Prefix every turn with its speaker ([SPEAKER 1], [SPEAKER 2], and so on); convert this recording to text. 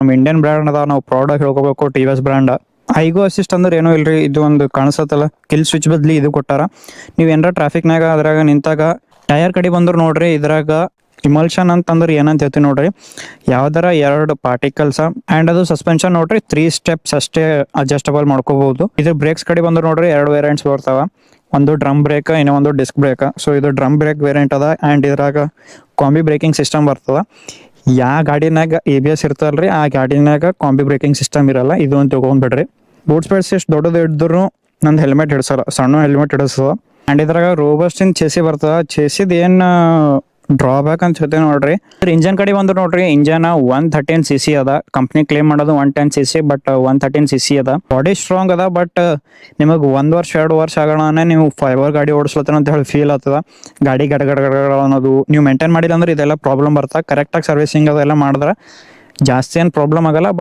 [SPEAKER 1] ನಮ್ಮ Indian brand ಅದ, ನಾವು ಪ್ರೌಡ್ ಆಗಿ ಹೇಳ್ಕೋಬೇಕು TVS brand. IGo assist ಅಂದ್ರೆ ಏನೋ ಇಲ್ರಿ, ಇದು ಒಂದು ಕಾಣಿಸತ್ತಲ್ಲ ಕಿಲ್ ಸ್ವಿಚ್ ಬದ್ಲಿ ಇದು ಕೊಟ್ಟಾರ. ನೀವು ಏನಾರ ಟ್ರಾಫಿಕ್ನಾಗ ಅದ್ರಾಗ ನಿಂತಾಗ ಟೈರ್ ಕಡೆ ಬಂದ್ರು ನೋಡ್ರಿ, ಇದ್ರಾಗ ಇಮಲ್ಷನ್ ಅಂತಂದ್ರೆ ಏನಂತ ಹೇಳ್ತೀವಿ ನೋಡ್ರಿ, ಯಾವ್ದಾರ 2 ಪಾರ್ಟಿಕಲ್ಸ್ ಅಂಡ್ ಅದು ಸಸ್ಪೆನ್ಷನ್ ನೋಡ್ರಿ 3 ಸ್ಟೆಪ್ಸ್ ಅಷ್ಟೇ ಅಡ್ಜಸ್ಟಬಲ್ ಮಾಡ್ಕೋಬಹುದು. ಇದ್ರ ಬ್ರೇಕ್ಸ್ ಕಡೆ ಬಂದ್ರು ನೋಡ್ರಿ 2 ವೇರಿಯಂಟ್ಸ್ ಬರ್ತಾವ, ಒಂದು ಡ್ರಮ್ ಬ್ರೇಕ್, ಇನ್ನೊಂದು ಡಿಸ್ಕ್ ಬ್ರೇಕ್. ಸೊ ಇದು ಡ್ರಮ್ ಬ್ರೇಕ್ ವೇರಿಯಂಟ್ ಅದ ಅಂಡ್ ಇದ್ರಾಗ ಕಾಂಬಿ ಬ್ರೇಕಿಂಗ್ ಸಿಸ್ಟಮ್ ಬರ್ತದ. ಯಾವ ಗಾಡಿನಾಗ ABS ಇರ್ತಲ್ರಿ ಆ ಗಾಡಿನಾಗ ಕಾಂಬಿ ಬ್ರೇಕಿಂಗ್ ಸಿಸ್ಟಮ್ ಇರಲ್ಲ, ಇದು ಅಂತ ತಗೊಂಡ್ಬಿಡ್ರಿ. ಬೂಟ್ ಸ್ಪೇಸ್ ಎಷ್ಟು ದೊಡ್ಡದು ಹಿಡಿದ್ರು ನಂದು ಹೆಲ್ಮೆಟ್ ಹಿಡ್ಸಲ್ಲ, ಸಣ್ಣ ಹೆಲ್ಮೆಟ್ ಹಿಡಿಸ್ತದ. ಅಂಡ್ ಇದ್ರಾಗ ರೋಬಸ್ಟ್ ಇನ್ ಚೇಸಿ ಬರ್ತದ. ಚೇಸಿದ್ ಏನ್ ಡ್ರಾಬ್ಯಾಕ್ ಅಂತ ಹೇಳ್ತೇವೆ ನೋಡ್ರಿ, ಇಂಜನ್ ಕಡೆ ಬಂದ್ರು ನೋಡ್ರಿ, ಇಂಜನ್ 113cc ಅದ. ಕಂಪ್ನಿ ಕ್ಲೇಮ್ ಮಾಡೋದು 110cc, ಬಟ್ 113cc ಅದ. ಬಾಡಿ ಸ್ಟ್ರಾಂಗ್ ಅದ, ಬಟ್ ನಿಮಗೆ 1 ವರ್ಷ 2 ವರ್ಷ ಆಗೋಣ ನೀವು ಫೈಬರ್ ಗಾಡಿ ಓಡಿಸ್ಲತ್ತ ಅಂತ ಹೇಳಿ ಫೀಲ್ ಆಗ್ತದ. ಗಾಡಿ ಗಡ ಗಡ ಗಡ ಅನ್ನೋದು ನೀವು ಮೇಂಟೈನ್ ಮಾಡಿಲ್ಲ ಅಂದ್ರೆ ಇದೆಲ್ಲ ಪ್ರಾಬ್ಲಮ್ ಬರ್ತದೆ. ಕರೆಕ್ಟಾಗಿ ಸರ್ವಿಸಿಂಗ್ ಅದೆಲ್ಲ ಮಾಡಿದ್ರೆ ಜಾಸ್ತಿ ಏನು ಪ್ರಾಬ್ಲಮ್ ಆಗಲ್ಲ.